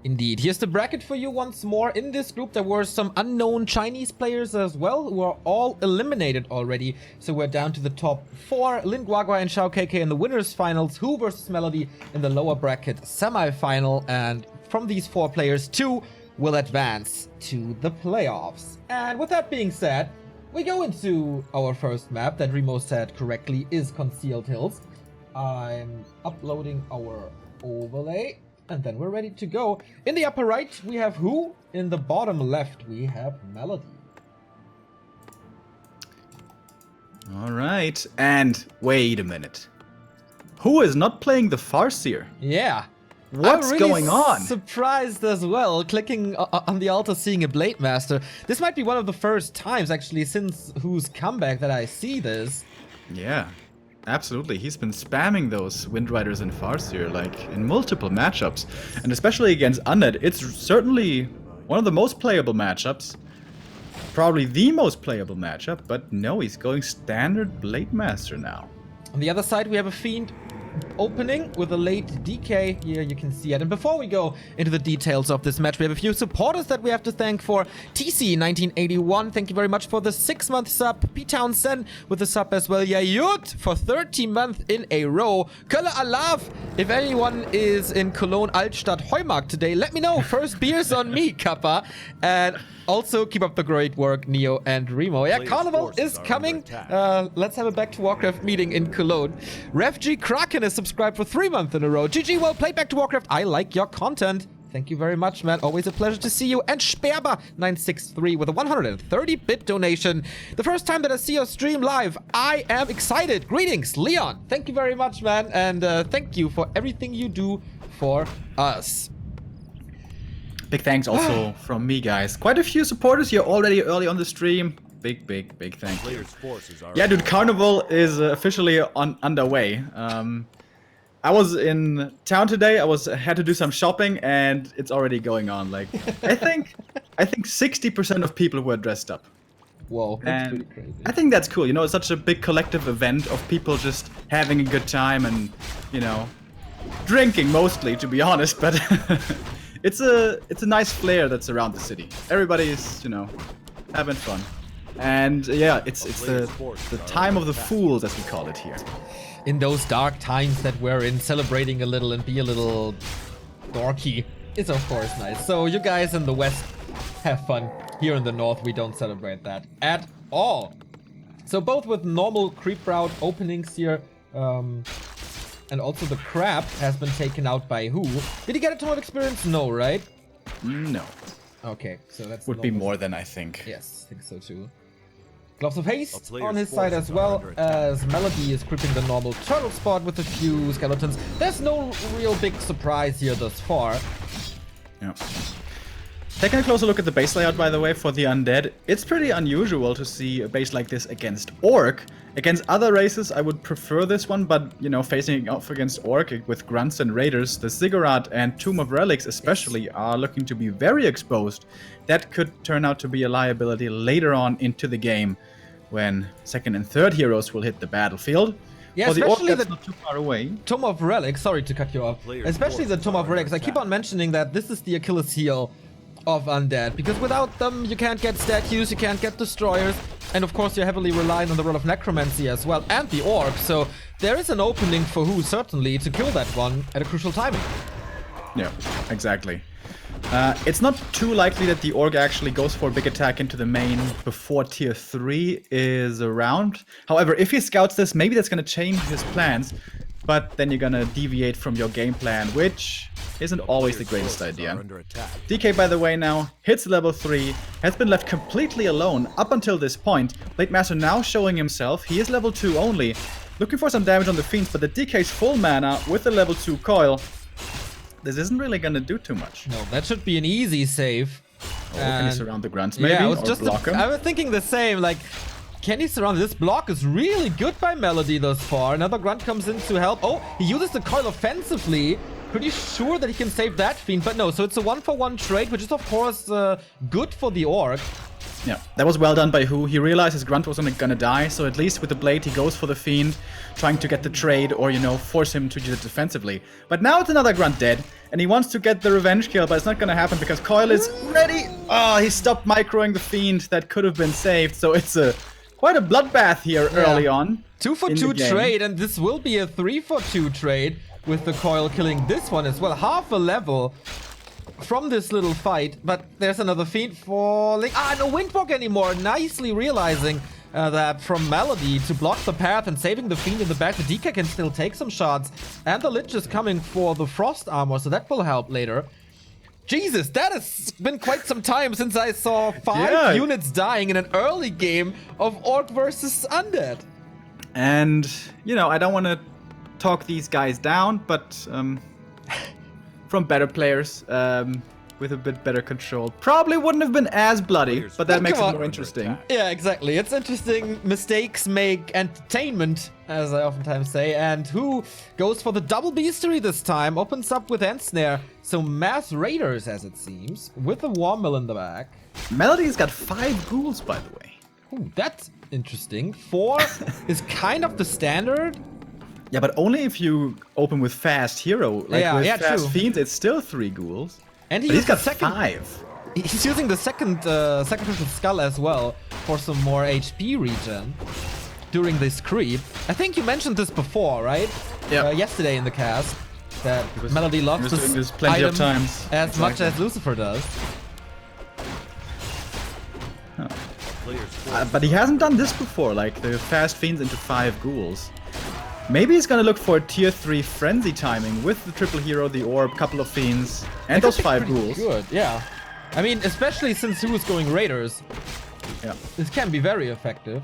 Indeed. Here's the bracket for you once more. In this group, there were some unknown Chinese players as well, who are all eliminated already. So we're down to the top 4. Lin Guagua and Xiao KK in the winners finals. WhO versus Melody in the lower bracket semi-final. And from these 4 players, 2 will advance to the playoffs. And with that being said, we go into our first map that Remo said correctly is Concealed Hills. I'm uploading our overlay. And then we're ready to go. In the upper right, we have WhO. In the bottom left, we have Melody. All right. And wait a minute. WhO is not playing the Farseer? Yeah. What's I'm really going on? Surprised as well, clicking on the altar, seeing a Blade Master. This might be one of the first times, actually, since WhO's comeback that I see this. Yeah. Absolutely, he's been spamming those Windriders and Farseer, like, in multiple matchups. And especially against Undead, it's certainly one of the most playable matchups. Probably the most playable matchup, but no, he's going standard Blade Master now. On the other side, we have a Fiend opening with a late DK. Here you can see it. And before we go into the details of this match, we have a few supporters that we have to thank for. TC1981, thank you very much for the 6-month sub. P-Town Sen with the sub as well. Yayut for 30 months in a row. Kölle Alav, if anyone is in Cologne, Altstadt, Heumarkt today, let me know. First beers on me, Kappa. And also, keep up the great work, Neo and Remo. Yeah, Carnival is coming. Let's have a Back to Warcraft meeting in Cologne. RefG Kraken is subscribed for 3 months in a row. GG, well played, Back to Warcraft. I like your content. Thank you very much, man. Always a pleasure to see you. And Sperber963 with a 130-bit donation. The first time that I see your stream live, I am excited. Greetings, Leon. Thank you very much, man. And thank you for everything you do for us. Big thanks also from me, guys. Quite a few supporters here already early on the stream. Big thank you. Yeah, dude, Carnival is officially underway. I was in town today. I had to do some shopping, and it's already going on. Like, I think 60% of people were dressed up. Whoa, that's pretty crazy. I think that's cool. You know, it's such a big collective event of people just having a good time and, you know, drinking mostly, to be honest, but. It's a nice flair that's around the city. Everybody's, you know, having fun. And yeah, it's the time of the fools, as we call it here. In those dark times that we're in, celebrating a little and be a little dorky is of course nice. So you guys in the west have fun. Here in the north, we don't celebrate that at all. So both with normal creep route openings here, and also the crab has been taken out by WhO. Did he get a ton of experience? No, right? No. Okay, so that's would be more than I think. Yes, I think so too. Gloves of Haste on his side as well, as Melody is creeping the normal turtle spot with a few skeletons. There's no real big surprise here thus far. Yeah. Taking a closer look at the base layout, by the way, for the Undead, it's pretty unusual to see a base like this against Orc. Against other races, I would prefer this one, but, you know, facing off against Orc with Grunts and Raiders, the Ziggurat and Tomb of Relics especially are looking to be very exposed. That could turn out to be a liability later on into the game, when second and third heroes will hit the battlefield. Yeah, especially the not too far away. Tomb of Relics, sorry to cut you off, especially the Tomb of Relics. I keep on mentioning that this is the Achilles heel of Undead, because without them you can't get statues, you can't get destroyers, and of course you're heavily reliant on the role of necromancy as well, and the orc, so there is an opening for WhO certainly to kill that one at a crucial timing. Yeah, exactly. It's not too likely that the orc actually goes for a big attack into the main before tier 3 is around. However, if he scouts this, maybe that's going to change his plans, but then you're going to deviate from your game plan, which isn't always the greatest idea. DK, by the way, now hits level 3, has been left completely alone up until this point. Blade Master now showing himself. He is level 2 only, looking for some damage on the Fiends, but the DK's full mana with the level 2 coil. This isn't really gonna do too much. No, that should be an easy save. Oh, can he surround the Grunts maybe? Yeah, I was thinking the same, like, can he surround? This block is really good by Melody thus far. Another Grunt comes in to help. Oh, he uses the coil offensively. Pretty sure that he can save that Fiend, but no. So it's a 1-for-1 trade, which is of course good for the Orc. Yeah, that was well done by WhO. He realized his Grunt wasn't gonna die, so at least with the Blade he goes for the Fiend, trying to get the trade or, you know, force him to use it defensively. But now it's another Grunt dead, and he wants to get the revenge kill, but it's not gonna happen because Coil is ready. Oh, he stopped microing the Fiend. That could have been saved, so it's quite a bloodbath here early on. 2-for-2 trade, and this will be a 3-for-2 trade with the Coil killing this one as well. Half a level from this little fight, but there's another Fiend falling. No Windwalk anymore. Nicely realizing that from Melody to block the path and saving the Fiend in the back. The DK can still take some shots, and the Lich is coming for the Frost Armor, so that will help later. Jesus, that has been quite some time since I saw 5 units dying in an early game of Orc versus Undead. And, you know, I don't want to talk these guys down, but from better players with a bit better control. Probably wouldn't have been as bloody, but that makes it more interesting. Yeah, exactly. It's interesting. Mistakes make entertainment, as I oftentimes say. And WhO goes for the double beastery this time, opens up with Ensnare. So mass raiders, as it seems, with a War Mill in the back. Melody's got 5 ghouls, by the way. Ooh, that's interesting. 4 is kind of the standard. Yeah, but only if you open with fast hero. Like with fast fiends, it's still 3 ghouls. And he's got 5. He's using the second sacrificial skull as well for some more HP regen during this creep. I think you mentioned this before, right? Yeah. Yesterday in the cast that Melody loves this plenty item of times. as much as Lucifer does. But he hasn't done this before, like the fast fiends into 5 ghouls. Maybe he's gonna look for tier 3 frenzy timing with the triple hero, the orb, couple of fiends, and those 5 ghouls. Good, yeah. I mean, especially since WhO's going raiders. Yeah. This can be very effective.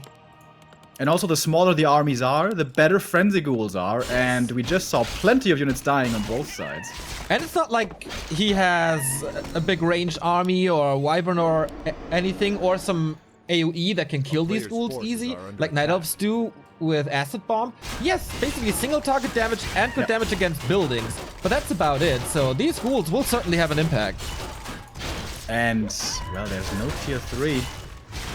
And also, the smaller the armies are, the better frenzy ghouls are, and we just saw plenty of units dying on both sides. And it's not like he has a big ranged army or a wyvern or anything, or some AoE that can kill these ghouls easy, like Night Elves do with Acid Bomb. Yes, basically single target damage and good damage against buildings, but that's about it. So these ghouls will certainly have an impact. And, well, there's no tier 3.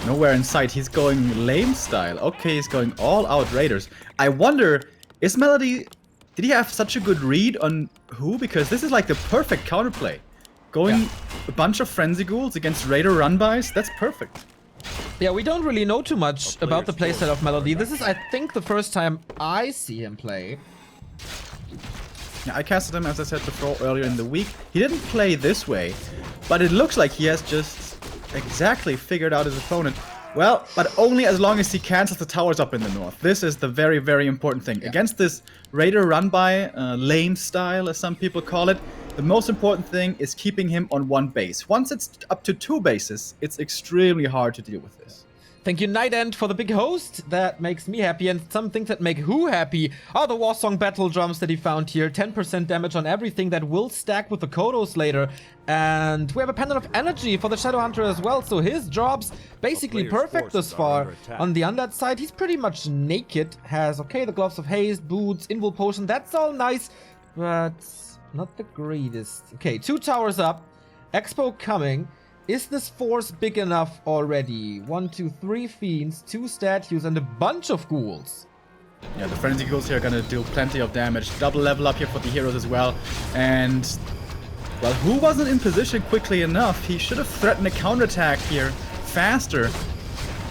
Nowhere in sight. He's going lame style. Okay, he's going all out raiders. I wonder, is Melody... Did he have such a good read on WhO? Because this is like the perfect counterplay. Going a bunch of frenzy ghouls against raider run-bys, that's perfect. Yeah, we don't really know too much about the playstyle of Melody. This is, I think, the first time I see him play. Yeah, I casted him, as I said before, earlier in the week. He didn't play this way, but it looks like he has just exactly figured out his opponent. Well, but only as long as he cancels the towers up in the north. This is the very, very important thing. Yeah. Against this raider run-by, lame style, as some people call it, the most important thing is keeping him on 1 base. Once it's up to 2 bases, it's extremely hard to deal with this. Thank you, Night End, for the big host. That makes me happy. And some things that make WhO happy are the Warsong battle drums that he found here. 10% damage on everything that will stack with the Kodos later. And we have a Pendant of Energy for the Shadow Hunter as well. So his job's basically perfect thus far. On the Undead side, he's pretty much naked. Has, okay, the Gloves of Haste, boots, Invul Potion. That's all nice, but not the greatest. Okay, 2 towers up. Expo coming. Is this force big enough already? 1, 2, 3 fiends, 2 statues, and a bunch of ghouls. Yeah, the frenzy ghouls here are gonna do plenty of damage. Double level up here for the heroes as well. And, well, WhO wasn't in position quickly enough. He should have threatened a counterattack here faster.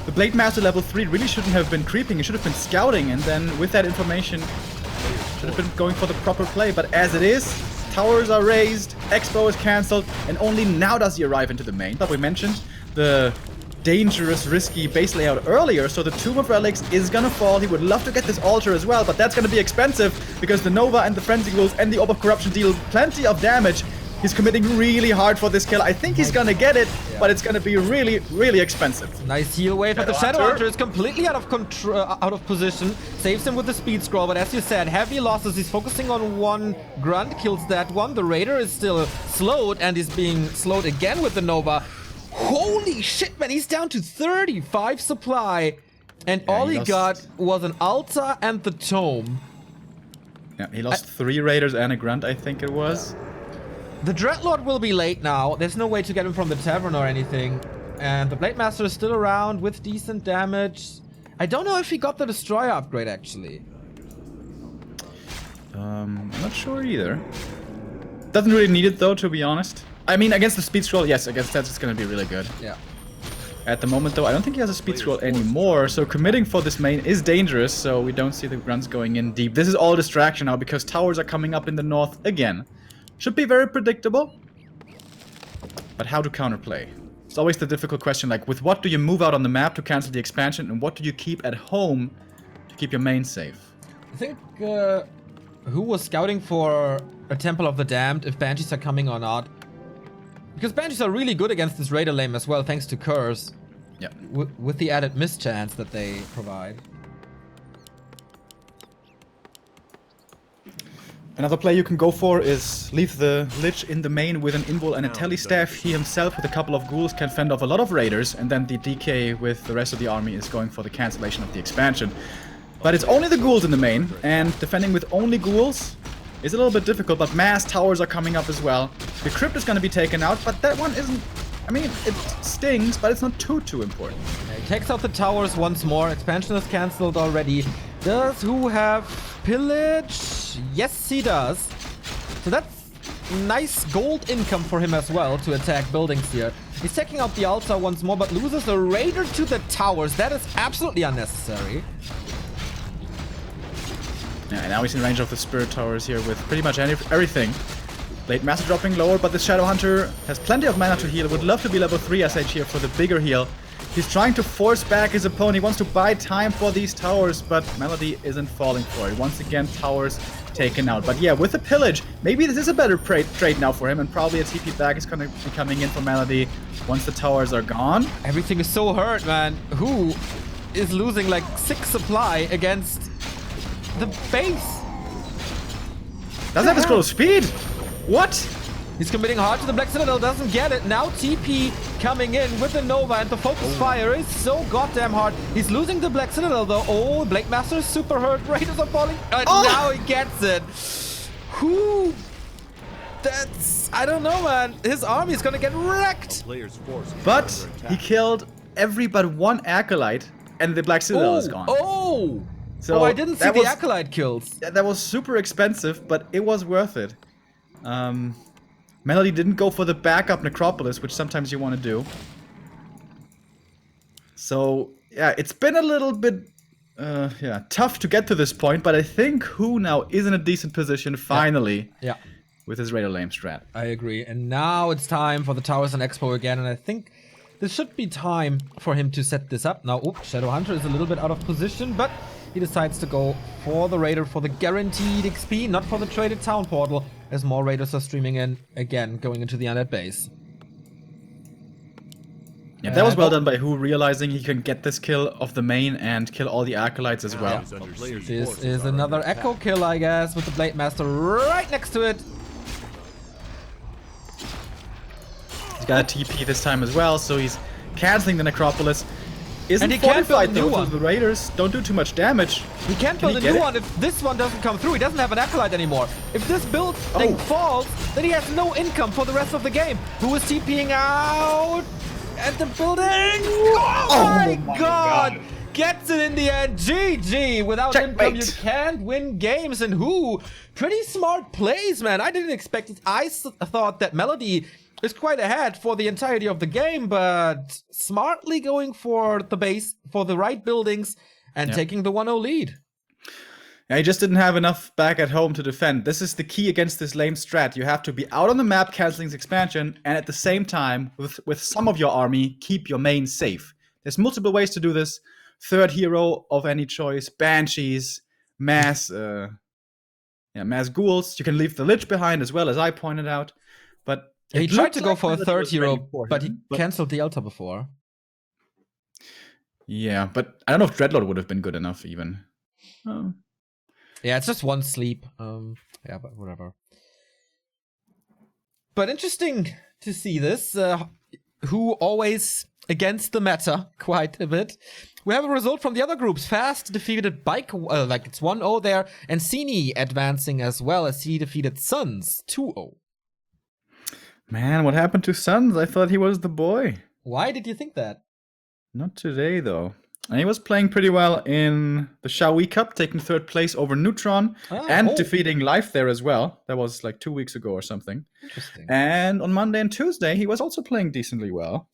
The Blade Master level 3 really shouldn't have been creeping. He should have been scouting, and then with that information, should have been going for the proper play. But as it is, towers are raised, Expo is cancelled, and only now does he arrive into the main. But we mentioned the dangerous, risky base layout earlier, so the Tomb of Relics is gonna fall. He would love to get this altar as well, but that's gonna be expensive because the Nova and the Frenzy Ghouls and the Orb of Corruption deal plenty of damage. He's committing really hard for this kill. I think he's gonna get it, but it's gonna be really, really expensive. Nice heal wave, but the Shadow Hunter is completely out of control, out of position. Saves him with the speed scroll, but as you said, heavy losses. He's focusing on 1 grunt, kills that one. The Raider is still slowed and is being slowed again with the Nova. Holy shit, man, he's down to 35 supply. And all he got was an altar and the tome. Yeah, he lost 3 Raiders and a Grunt, I think it was. The Dreadlord will be late now. There's no way to get him from the tavern or anything. And the Blade Master is still around with decent damage. I don't know if he got the Destroyer upgrade, actually. I'm not sure either. Doesn't really need it, though, to be honest. I mean, against the Speed Scroll, yes, against that it's going to be really good. Yeah. At the moment, though, I don't think he has a Speed Scroll anymore, so committing for this main is dangerous, so we don't see the Grunts going in deep. This is all distraction now, because towers are coming up in the north again. Should be very predictable. But how to counterplay? It's always the difficult question, like, with what do you move out on the map to cancel the expansion, and what do you keep at home to keep your main safe? I think, who was scouting for a Temple of the Damned, if Banshees are coming or not? Because Banshees are really good against this Raider lane as well, thanks to Curse. Yeah. With the added mischance that they provide. Another play you can go for is leave the Lich in the main with an Invul and a Telestaff. He himself with a couple of ghouls can fend off a lot of Raiders, and then the DK with the rest of the army is going for the cancellation of the expansion. But it's only the ghouls in the main, and defending with only ghouls is a little bit difficult, but mass towers are coming up as well. The crypt is going to be taken out, but that one isn't... I mean, it stings, but it's not too important. Yeah, he takes out the towers once more. Expansion is cancelled already. Does who have pillage? Yes, he does. So that's nice gold income for him as well to attack buildings here. He's taking out the altar once more, but loses a raider to the towers. That is absolutely unnecessary. Yeah, and now he's in range of the Spirit Towers here with pretty much everything. Blade Master dropping lower, but the Shadow Hunter has plenty of mana to heal. Would love to be level 3 SH here for the bigger heal. He's trying to force back his opponent. He wants to buy time for these towers, but Melody isn't falling for it. Once again, towers taken out. But yeah, with the pillage, maybe this is a better trade now for him, and probably a TP back is going to be coming in for Melody once the towers are gone. Everything is so hurt, man. Who is losing like 6 supply against the base? Doesn't have the scroll of speed. What? He's committing hard to the Black Citadel, doesn't get it. Now TP coming in with the Nova, and the focus fire is so goddamn hard. He's losing the Black Citadel though. Oh, Blade Master is super hurt. Raiders are falling. And now he gets it. Who? That's... I don't know, man. His army is gonna get wrecked. But he killed every but one Acolyte, and the Black Citadel is gone. So I didn't see the Acolyte kills. That was super expensive, but it was worth it. Melody didn't go for the backup Necropolis, which sometimes you want to do. So, yeah, it's been a little bit tough to get to this point, but I think who now is in a decent position, finally, with his Raider Lame strat. I agree. And now it's time for the Towers and Expo again, and I think this should be time for him to set this up. Now, Shadow Hunter is a little bit out of position, but he decides to go for the Raider for the guaranteed XP, not for the traded town portal, as more Raiders are streaming in, again, going into the undead base. Yeah, that was well done by who, realizing he can get this kill of the main and kill all the Acolytes as well. This is another Echo kill, I guess, with the Blade Master right next to it. He's got a TP this time as well, so he's canceling the Necropolis. And he can't build a new one. The Raiders don't do too much damage. He can't build a new one if this one doesn't come through. He doesn't have an Acolyte anymore. If this build thing falls, then he has no income for the rest of the game. Who is TPing out at the building? Oh my god! Gets it in the end. GG. Without income, you can't win games. And who? Pretty smart plays, man. I didn't expect it. I thought that Melody is quite ahead for the entirety of the game, but smartly going for the base, for the right buildings, and taking the 1-0 lead. Yeah, he just didn't have enough back at home to defend. This is the key against this lame strat. You have to be out on the map canceling his expansion, and at the same time, with some of your army, keep your main safe. There's multiple ways to do this. Third hero of any choice, Banshees, mass ghouls. You can leave the Lich behind as well, as I pointed out. But he tried to go for a third hero, but he cancelled the altar before. Yeah, but I don't know if Dreadlord would have been good enough even. Yeah, it's just one sleep. Yeah, but whatever. But interesting to see this. Who always against the meta quite a bit. We have a result from the other groups. Fast defeated Bike, like it's 1-0 there, and Cini advancing as well as he defeated Suns 2-0. Man, what happened to Suns? I thought he was the boy. Why did you think that? Not today, though. And he was playing pretty well in the WHO Cup, taking 3rd place over Neutron and defeating Life there as well. That was like 2 weeks ago or something. Interesting. And on Monday and Tuesday, he was also playing decently well.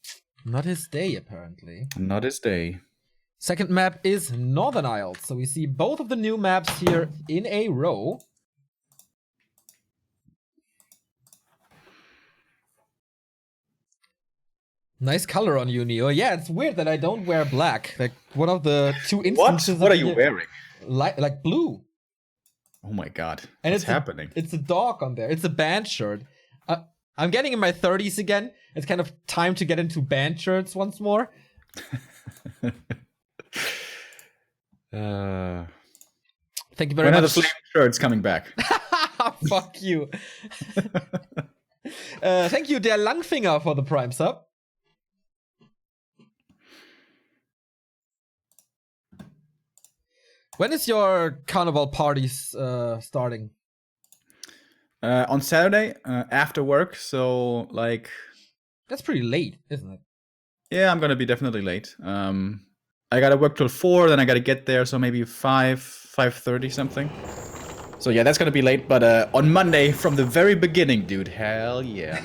Not his day, apparently. Not his day. Second map is Northern Isles. So we see both of the new maps here in a row. Nice color on you, Neo. Yeah, it's weird that I don't wear black. Like, one of the 2 instances. What are you wearing? Like blue. Oh my god. And what's happening? It's a dog on there. It's a band shirt. I'm getting in my 30s again. It's kind of time to get into band shirts once more. Thank you very much. When are the flame shirts coming back? Fuck you. Thank you, Der Langfinger, for the Prime sub. When is your carnival parties starting? On Saturday, after work, so like... That's pretty late, isn't it? Yeah, I'm gonna be definitely late. I gotta work till 4, then I gotta get there, so maybe 5:30 something. So yeah, that's gonna be late, but on Monday, from the very beginning, dude, hell yeah.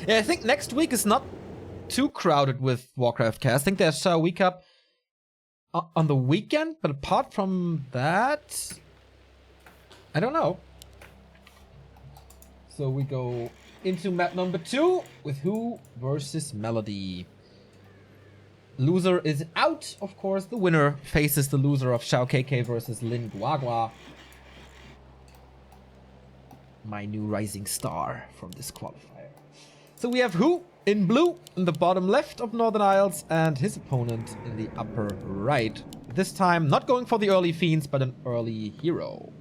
Yeah, I think next week is not too crowded with Warcraft cast. I think there's a week up on the weekend, but apart from that, I don't know. So we go into map number 2 with WhO versus Melody. Loser is out, of course. The winner faces the loser of Xiao KK versus Lin Guagua. My new rising star from this qualifier. So we have WhO in blue in the bottom left of Northern Isles and his opponent in the upper right. This time not going for the early fiends, but an early hero.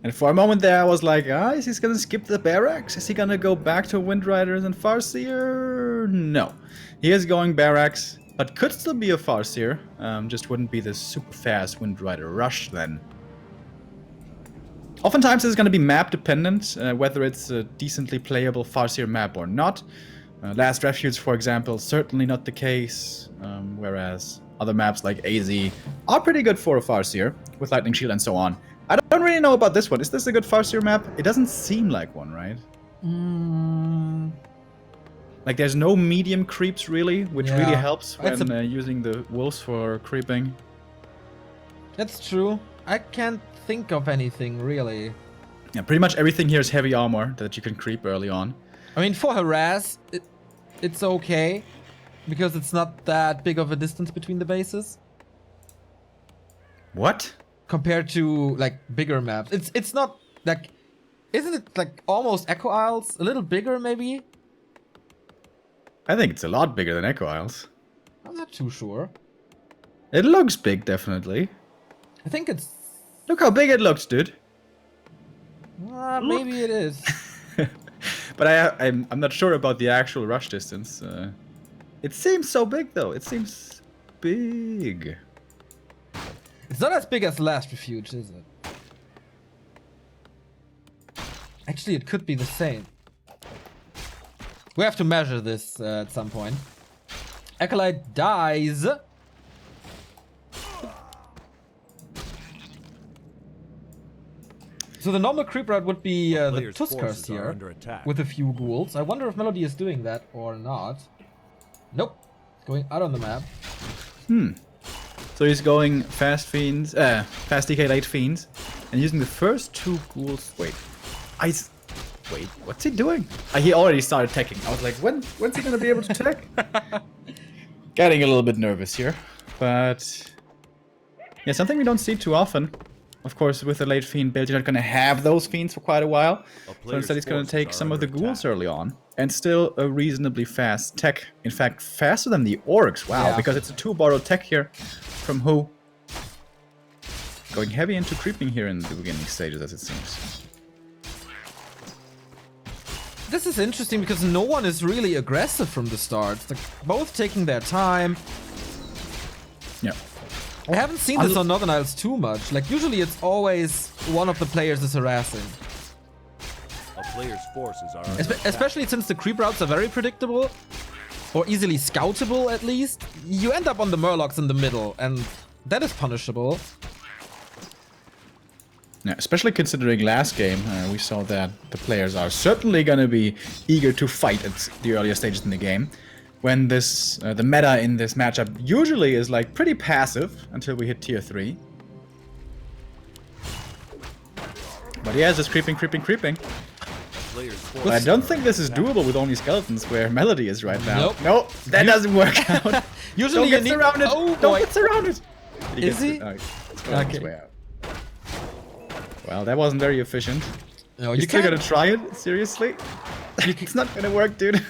And for a moment there I was like, is he gonna skip the barracks? Is he gonna go back to Windriders and Farseer? No. He is going barracks, but could still be a Farseer. Just wouldn't be the super fast Windrider rush then. Oftentimes it's going to be map dependent, whether it's a decently playable Farseer map or not. Last Refuge, for example, certainly not the case, whereas other maps like AZ are pretty good for a Farseer, with Lightning Shield and so on. I don't really know about this one. Is this a good Farseer map? It doesn't seem like one, right? Like there's no medium creeps really, which really helps when using the wolves for creeping. That's true. I can't think of anything really. Yeah, pretty much everything here is heavy armor that you can creep early on. I mean, for harass, it's okay because it's not that big of a distance between the bases. What? Compared to like bigger maps, it's not like, isn't it like almost Echo Isles? A little bigger maybe. I think it's a lot bigger than Echo Isles. I'm not too sure. It looks big, definitely. I think it's... Look how big it looks, dude. Maybe it is. But I'm not sure about the actual rush distance. It seems so big, though. It seems big. It's not as big as Last Refuge, is it? Actually, it could be the same. We have to measure this at some point. Acolyte dies. So the normal creep route would be the Tuskers here, with a few ghouls. I wonder if Melody is doing that or not. Nope. Going out on the map. So he's going fast fiends, fast DK late fiends, and using the first 2 ghouls. Wait, what's he doing? He already started attacking. I was like, when's he gonna be able to attack? Getting a little bit nervous here, but yeah, something we don't see too often. Of course, with the late fiend build, you're not gonna have those fiends for quite a while. So instead, he's gonna take some of the ghouls early on, and still a reasonably fast tech. In fact, faster than the orcs. Wow, yeah. Because it's a 2 borrowed tech here from WhO. Going heavy into creeping here in the beginning stages, as it seems. This is interesting because no one is really aggressive from the start. They're both taking their time. Yeah. I haven't seen this on Northern Isles too much. Like, usually it's always one of the players is harassing. A player's forces are Especially since the creep routes are very predictable. Or easily scoutable, at least. You end up on the Murlocs in the middle, and that is punishable. Yeah, especially considering last game, we saw that the players are certainly going to be eager to fight at the earlier stages in the game. When this, the meta in this matchup usually is like pretty passive until we hit tier 3. But yeah, just creeping. But I don't think this is doable with only skeletons where Melody is right now. Nope. Nope, that doesn't work out. Usually don't get surrounded. Oh, don't get surrounded. Is he? It's going his way out. Well, that wasn't very efficient. No, you you still can't. gonna try it? Seriously? It's not gonna work, dude.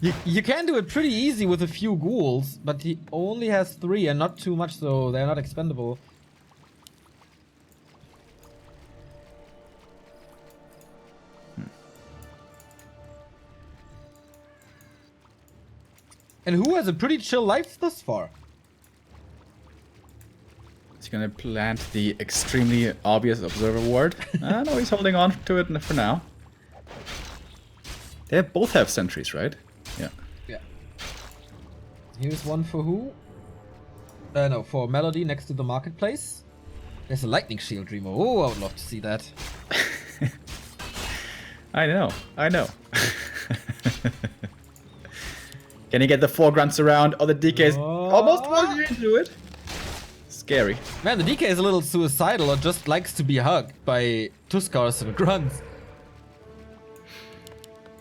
You can do it pretty easy with a few ghouls, but he only has 3 and not too much, so they're not expendable. And who has a pretty chill life thus far? He's gonna plant the extremely obvious observer ward. No, he's holding on to it for now. They both have sentries, right? Yeah. Yeah. Here's one for who? No, for Melody next to the marketplace. There's a lightning shield, Remo. Oh, I would love to see that. I know. Can he get the 4 grunts around? Oh, the DK is almost walking into it. Scary. Man, the DK is a little suicidal or just likes to be hugged by Tuskars and grunts.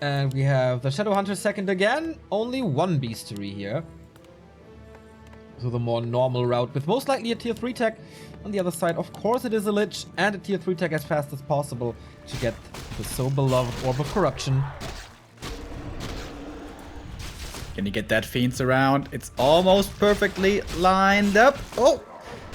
And we have the Shadow Hunter second again. Only 1 beastery here. So the more normal route with most likely a tier 3 tech. On the other side, of course, it is a Lich and a tier 3 tech as fast as possible to get the so beloved Orb of Corruption. Can you get that Fiends around? It's almost perfectly lined up. Oh!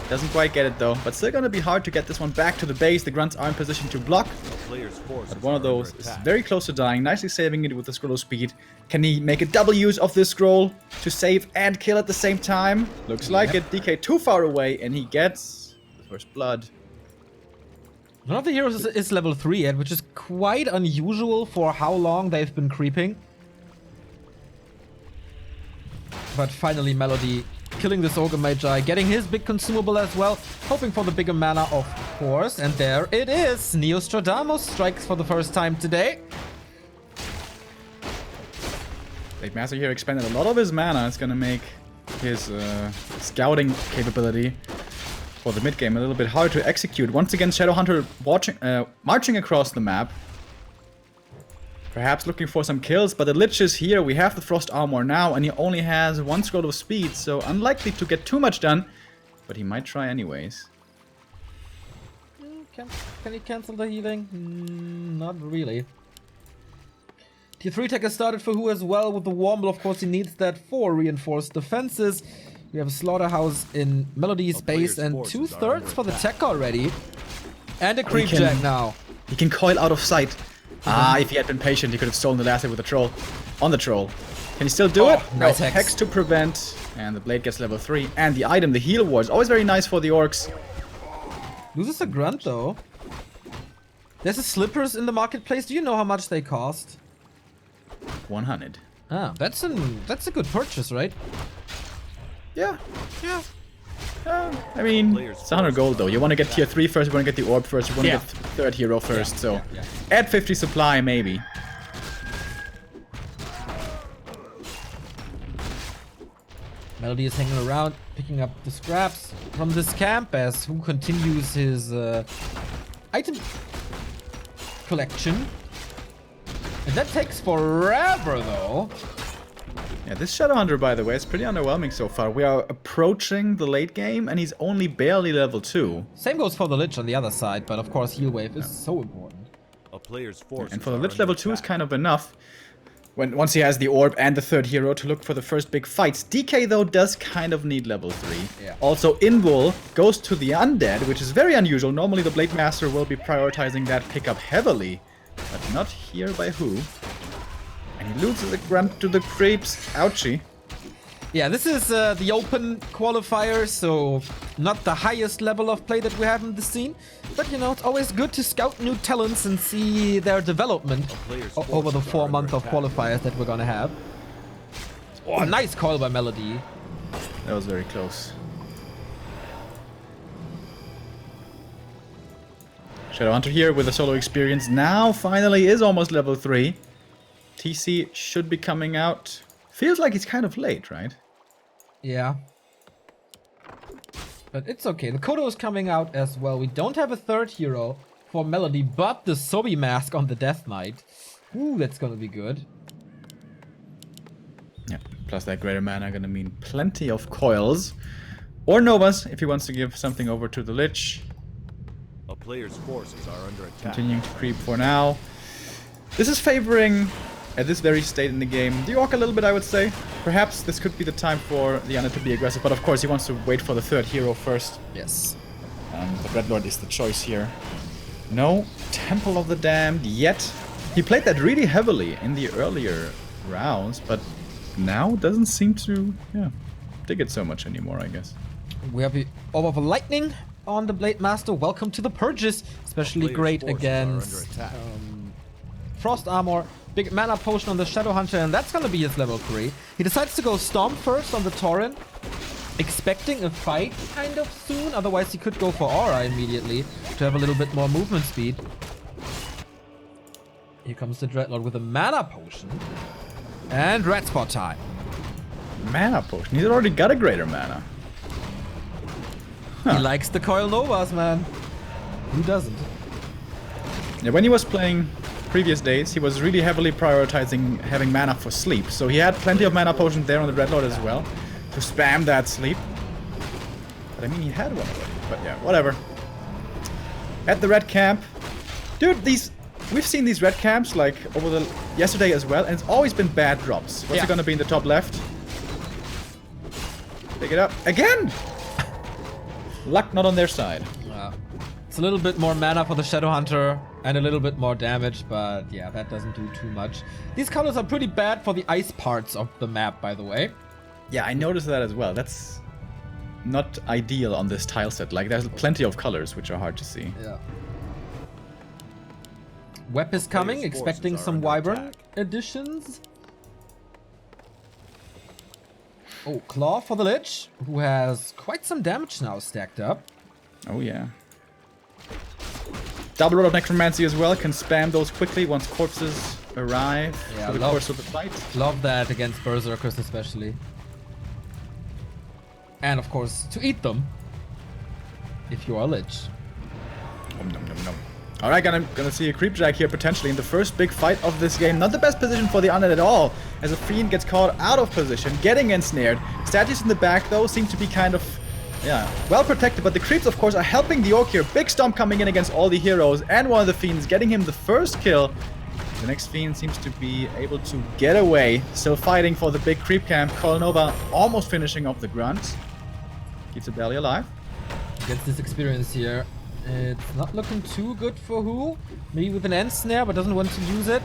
Doesn't quite get it though, but still gonna be hard to get this one back to the base. The grunts are in position to block. But one of those is very close to dying, nicely saving it with the scroll of speed. Can he make a double use of this scroll to save and kill at the same time? Looks like it. DK too far away, and he gets the first blood. None of the heroes is level 3 yet, which is quite unusual for how long they've been creeping. But finally Melody killing this Ogre Magi, getting his big consumable as well, hoping for the bigger mana, of course, and there it is! Neostradamus strikes for the first time today. Blade Master here expended a lot of his mana. It's gonna make his scouting capability for the mid game a little bit hard to execute. Once again, Shadowhunter marching across the map. Perhaps looking for some kills, but the Lich is here. We have the Frost Armor now, and he only has 1 scroll of speed, so unlikely to get too much done. But he might try anyways. Can he cancel the healing? Not really. Tier 3 tech has started for who as well with the Womble. Of course, he needs that for reinforced defenses. We have a Slaughterhouse in Melody's base and 2/3 for the tech already. And a Creep Jack now. He can coil out of sight. If he had been patient, he could have stolen the last hit with the troll. On the troll. Can he still do it? Nice no. hex. Hex to prevent. And the blade gets level 3. And the item, the heal ward, is always very nice for the orcs. Loses a grunt though. There's a Slippers in the marketplace. Do you know how much they cost? 100. Ah, that's a good purchase, right? Yeah. I mean, it's 100 gold though. You want to get tier 3 first, you want to get the orb first, you want to get third hero first, so add 50 supply maybe. Melody is hanging around, picking up the scraps from this camp as who continues his item collection. And that takes forever though. Yeah, this Shadowhunter, by the way, is pretty underwhelming so far. We are approaching the late game, and he's only barely level 2. Same goes for the Lich on the other side, but of course Heal Wave is so important. A player's force and for the Lich level 2 is kind of enough. Once he has the orb and the third hero to look for the first big fights. DK, though, does kind of need level 3. Yeah. Also, Invul goes to the Undead, which is very unusual. Normally, the Blade Master will be prioritizing that pickup heavily. But not here by WhO. And he loses the grunt to the creeps. Ouchie. Yeah, this is the open qualifier, so not the highest level of play that we have in the scene. But, you know, it's always good to scout new talents and see their development over the 4 months of qualifiers that we're gonna have. Oh, nice call by Melody. That was very close. Shadowhunter here with a solo experience now finally is almost level 3. TC should be coming out. Feels like he's kind of late, right? Yeah. But it's okay. The Kodo is coming out as well. We don't have a third hero for Melody, but the Sobi mask on the Death Knight. Ooh, that's gonna be good. Yeah, plus that greater mana gonna mean plenty of coils. Or Novas, if he wants to give something over to the Lich. A player's forces are under attack. Continuing to creep for now. This is favoring, at this very state in the game, the Orc a little bit, I would say. Perhaps this could be the time for the Undead to be aggressive, but of course he wants to wait for the third hero first. Yes. The Red Lord is the choice here. No Temple of the Damned yet. He played that really heavily in the earlier rounds, but now doesn't seem to, dig it so much anymore, I guess. We have the Orb of Lightning on the Blade Master. Welcome to the Purges. Especially great against Frost Armor. Big mana potion on the Shadowhunter, and that's gonna be his level 3. He decides to go Storm first on the Tauren, expecting a fight kind of soon. Otherwise, he could go for Aura immediately to have a little bit more movement speed. Here comes the Dreadlord with a mana potion. And Red Spot time. Mana potion? He's already got a greater mana. He likes the Coil Novas, man. Who doesn't? Yeah, when he was playing previous days, he was really heavily prioritizing having mana for sleep. So he had plenty of mana potions there on the Dreadlord as well to spam that sleep. But I mean, he had one already. But yeah, whatever. At the red camp. Dude, we've seen these red camps like over the yesterday as well, and it's always been bad drops. What's it gonna be in the top left? Pick it up. Again! Luck not on their side. It's a little bit more mana for the Shadowhunter and a little bit more damage, but yeah, that doesn't do too much. These colors are pretty bad for the ice parts of the map, by the way. Yeah, I noticed that as well. That's not ideal on this tile set. Like, there's plenty of colors which are hard to see. Yeah. Web is coming, expecting some Wyvern additions. Oh, Claw for the Lich, who has quite some damage now stacked up. Oh yeah. Double Rod of Necromancy as well, can spam those quickly once corpses arrive for the course of the fight. Love that against Berserkers especially. And of course, to eat them, if you are a Lich. Nom, nom, nom, nom. Alright, gonna see a Creepjack here potentially in the first big fight of this game. Not the best position for the Undead at all, as a Fiend gets caught out of position, getting ensnared. Statues in the back though seem to be kind of, well protected, but the Creeps of course are helping the Orc here. Big Stomp coming in against all the heroes, and one of the Fiends getting him the first kill. The next Fiend seems to be able to get away, still fighting for the big Creep camp. Nova almost finishing off the Grunt. Keeps the belly alive. Gets this experience here. It's not looking too good for WhO. Maybe with an end snare, but doesn't want to use it.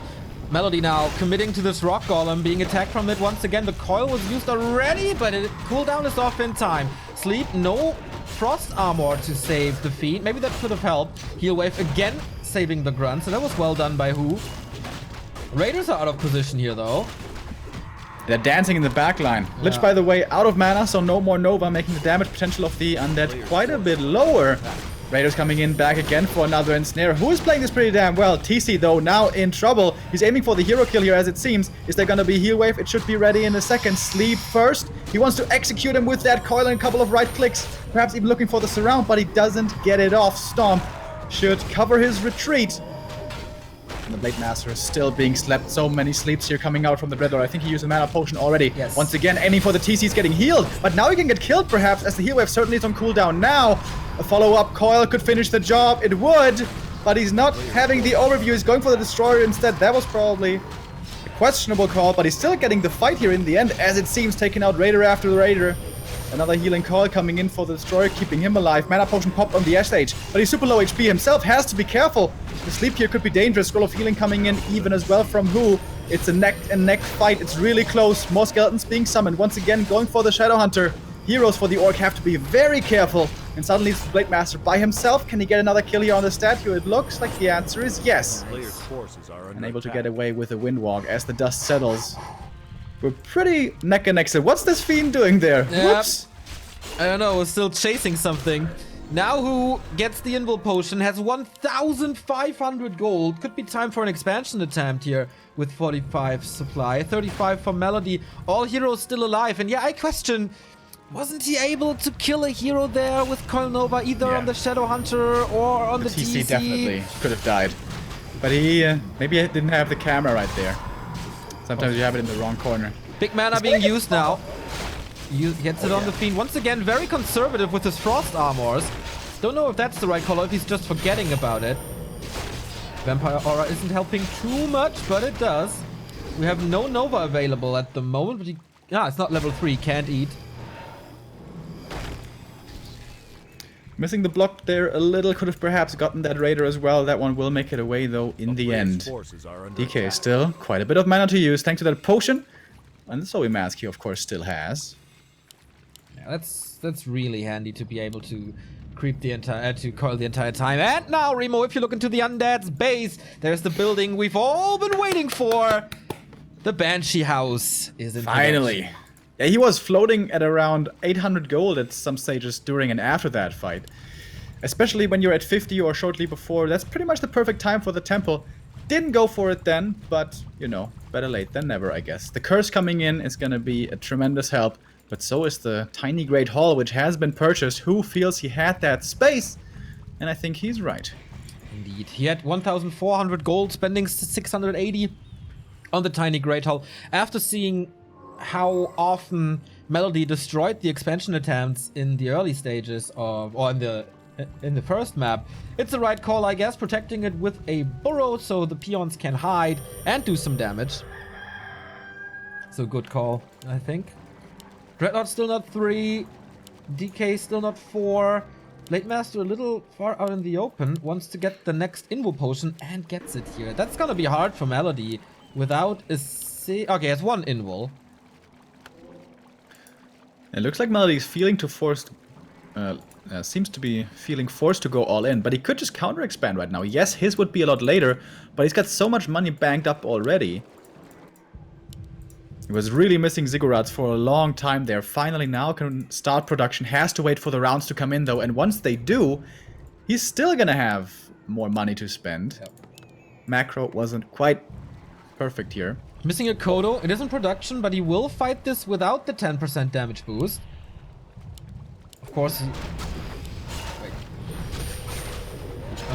Melody now committing to this Rock Golem, being attacked from it once again. The coil was used already, but cooldown is off in time. Sleep, no Frost Armor to save the Fiend. Maybe that could have helped. Heal Wave again, saving the Grunt, so that was well done by WhO. Raiders are out of position here, though. They're dancing in the backline. Yeah. Lich, by the way, out of mana, so no more Nova, making the damage potential of the Undead quite a bit lower. Raiders coming in back again for another ensnare. Who is playing this pretty damn well? TC, though, now in trouble. He's aiming for the hero kill here, as it seems. Is there gonna be heal wave? It should be ready in a second. Sleep first. He wants to execute him with that coil and a couple of right clicks. Perhaps even looking for the surround, but he doesn't get it off. Stomp should cover his retreat. And the Blade Master is still being slept. So many sleeps here coming out from the Dreadlord. I think he used a mana potion already. Yes. Once again, aiming for the TC, is getting healed. But now he can get killed, perhaps, as the heal wave certainly is on cooldown now. A follow-up coil could finish the job. It would, but he's not having the overview. He's going for the Destroyer instead. That was probably a questionable call, but he's still getting the fight here in the end, as it seems, taking out Raider after the Raider. Another healing coil coming in for the Destroyer, keeping him alive. Mana potion popped on the SH, but he's super low HP himself, has to be careful. The sleep here could be dangerous. Scroll of Healing coming in even as well from WhO. It's a neck-and-neck fight. It's really close. More skeletons being summoned. Once again, going for the Shadow Hunter. Heroes for the Orc have to be very careful. And suddenly it's the Blade Master by himself. Can he get another kill here on the statue? It looks like the answer is yes. Players' forces are under And able to attack. get away with a Windwalk as the dust settles. We're pretty neck and neck. So what's this fiend doing there? Yeah. Whoops. I don't know, we're still chasing something. Now who gets the Invul Potion, has 1,500 gold. Could be time for an expansion attempt here with 45 supply. 35 for Melody. All heroes still alive. And yeah, I question, wasn't he able to kill a hero there with Coil Nova, either Yeah. on the Shadow Hunter or on the TC TC? definitely could have died. But he maybe didn't have the camera right there. Sometimes you have it in the wrong corner. Big mana being used now. Gets it on the Fiend. Once again, very conservative with his Frost Armors. Don't know if that's the right call or if he's just forgetting about it. Vampire Aura isn't helping too much, but it does. We have no Nova available at the moment, but it's not level 3, can't eat. Missing the block there a little, could have perhaps gotten that Raider as well. That one will make it away though in the Players' end. forces are under DK attack. still quite a bit of mana to use thanks to that potion. And the Zoe Mask he of course still has. Yeah, that's really handy to be able to creep the entire, to coil the entire time. And now, Remo, if you look into the Undead's base, there's the building we've all been waiting for. The Banshee House is in Finally. production. Yeah, he was floating at around 800 gold at some stages during and after that fight. Especially when you're at 50 or shortly before. That's pretty much the perfect time for the temple. Didn't go for it then, but, you know, better late than never, I guess. The curse coming in is gonna be a tremendous help, but so is the tiny Great Hall, which has been purchased. Who feels he had that space? And I think he's right. Indeed. He had 1,400 gold, spending 680 on the tiny Great Hall. After seeing how often Melody destroyed the expansion attempts in the early stages of, or in the first map, it's the right call, I guess, protecting it with a burrow so the peons can hide and do some damage. So good call, I think. Dreadnought still not 3, DK still not 4. Blade Master a little far out in the open, wants to get the next Invul Potion and gets it here. That's gonna be hard for Melody without a okay, it's one Invul. It looks like Melody's feeling to forced, seems to be feeling forced to go all in, but he could just counter expand right now. Yes, his would be a lot later, but he's got so much money banked up already. He was really missing Ziggurats for a long time there. Finally now can start production. Has to wait for the rounds to come in though, and once they do, he's still gonna have more money to spend. Yep. Macro wasn't quite perfect here. Missing a Kodo. It is in production, but he will fight this without the 10% damage boost. Of course,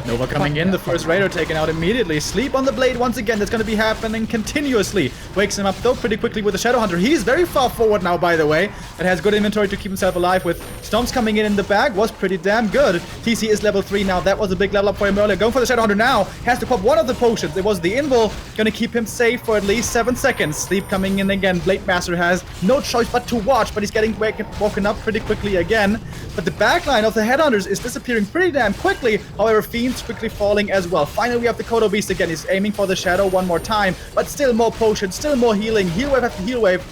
Nova coming in, the first Raider taken out immediately. Sleep on the blade once again, that's going to be happening continuously. Wakes him up though pretty quickly with the Shadow Hunter. He's very far forward now, by the way. It has good inventory to keep himself alive with. Storms coming in the bag was pretty damn good. TC is level 3 now. That was a big level up for him earlier. Going for the Shadow Hunter now. Has to pop one of the potions. It was the Invul. Going to keep him safe for at least 7 seconds. Sleep coming in again. Blade Master has no choice but to watch, but he's getting woken up pretty quickly again. But the backline of the Headhunters is disappearing pretty damn quickly. However, Fiend's quickly falling as well. Finally, we have the Kodo Beast again. He's aiming for the Shadow one more time, but still more potions, still more healing. Heal wave after heal wave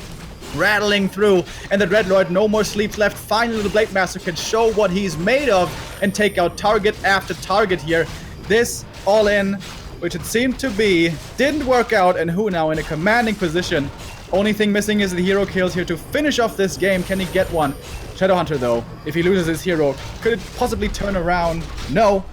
rattling through, and the Dreadlord, no more sleeps left. Finally, the Blade Master can show what he's made of and take out target after target here. This all in, which it seemed to be, didn't work out, and who now in a commanding position. Only thing missing is the hero kills here to finish off this game. Can he get one? Shadowhunter though, if he loses his hero, could it possibly turn around? No.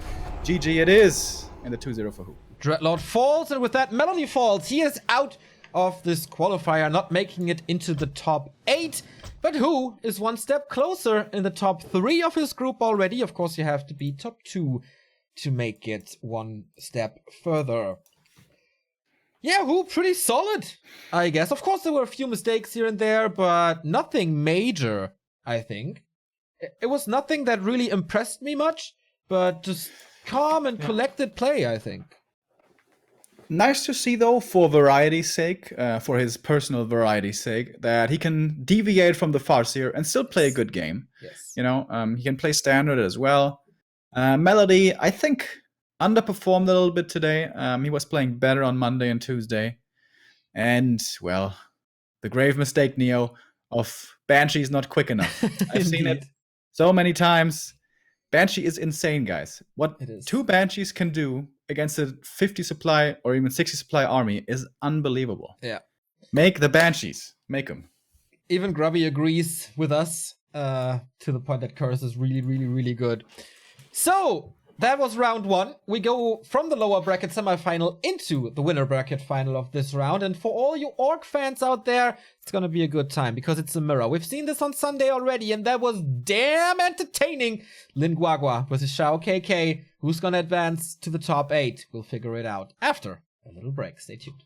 GG it is. And the 2-0 for WhO. Dreadlord falls, and with that, Melody falls. He is out of this qualifier, not making it into the top 8. But WhO is one step closer in the top 3 of his group already. Of course, you have to be top 2 to make it one step further. Yeah, WhO pretty solid, I guess. Of course, there were a few mistakes here and there, but nothing major, I think. It was nothing that really impressed me much, but just calm and collected play, I think. Nice to see, though, for variety's sake, for his personal variety's sake, that he can deviate from the Farseer and still play a good game. Yes. You know, he can play standard as well. Melody, I think underperformed a little bit today. He was playing better on Monday and Tuesday. And, well, the grave mistake, Neo, of Banshee is not quick enough. I've seen it so many times. Banshee is insane, guys. What 2 Banshees can do against a 50 supply or even 60 supply army is unbelievable. Yeah. Make the Banshees. Make them. Even Grubby agrees with us to the point that Curse is really, really, really good. So, that was round 1. We go from the lower bracket semifinal into the winner bracket final of this round. And for all you Orc fans out there, it's going to be a good time because it's a mirror. We've seen this on Sunday already, and that was damn entertaining. Lin Guagua versus Shao KK. Who's going to advance to the top 8? We'll figure it out after a little break. Stay tuned.